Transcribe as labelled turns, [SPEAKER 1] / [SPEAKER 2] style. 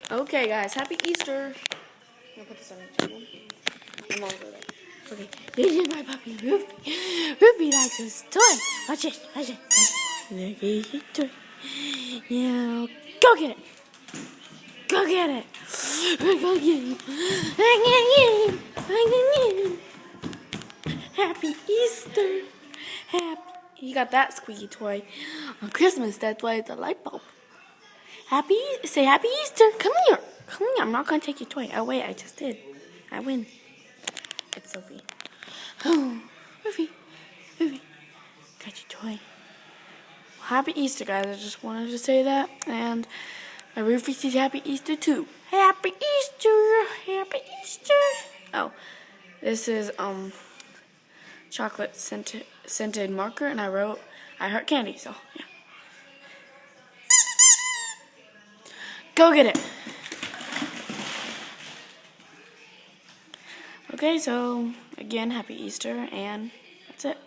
[SPEAKER 1] Okay, guys, happy Easter. I'm gonna put this on the table. My mom's over there. Okay, this is my puppy, Ruby. Ruby likes his toy. Watch it, watch it. Look at his toy. Yeah, go get it. Go get it. Go get him. I'm gonna get him. I'm gonna get him. Happy Easter. Happy. He got that squeaky toy on Christmas. That's why it's a light bulb. Say Happy Easter. Come here. Come here. I'm not going to take your toy. Oh, wait. I just did. I win. It's Sophie. Oh, Ruby. Ruby. Got your toy. Well, happy Easter, guys. I just wanted to say that. And my Ruby says Happy Easter, too. Happy Easter. Happy Easter. Oh, this is, chocolate scented marker. And I wrote, I heart candy. So, yeah. Go get it. Okay, so again, happy Easter, and that's it.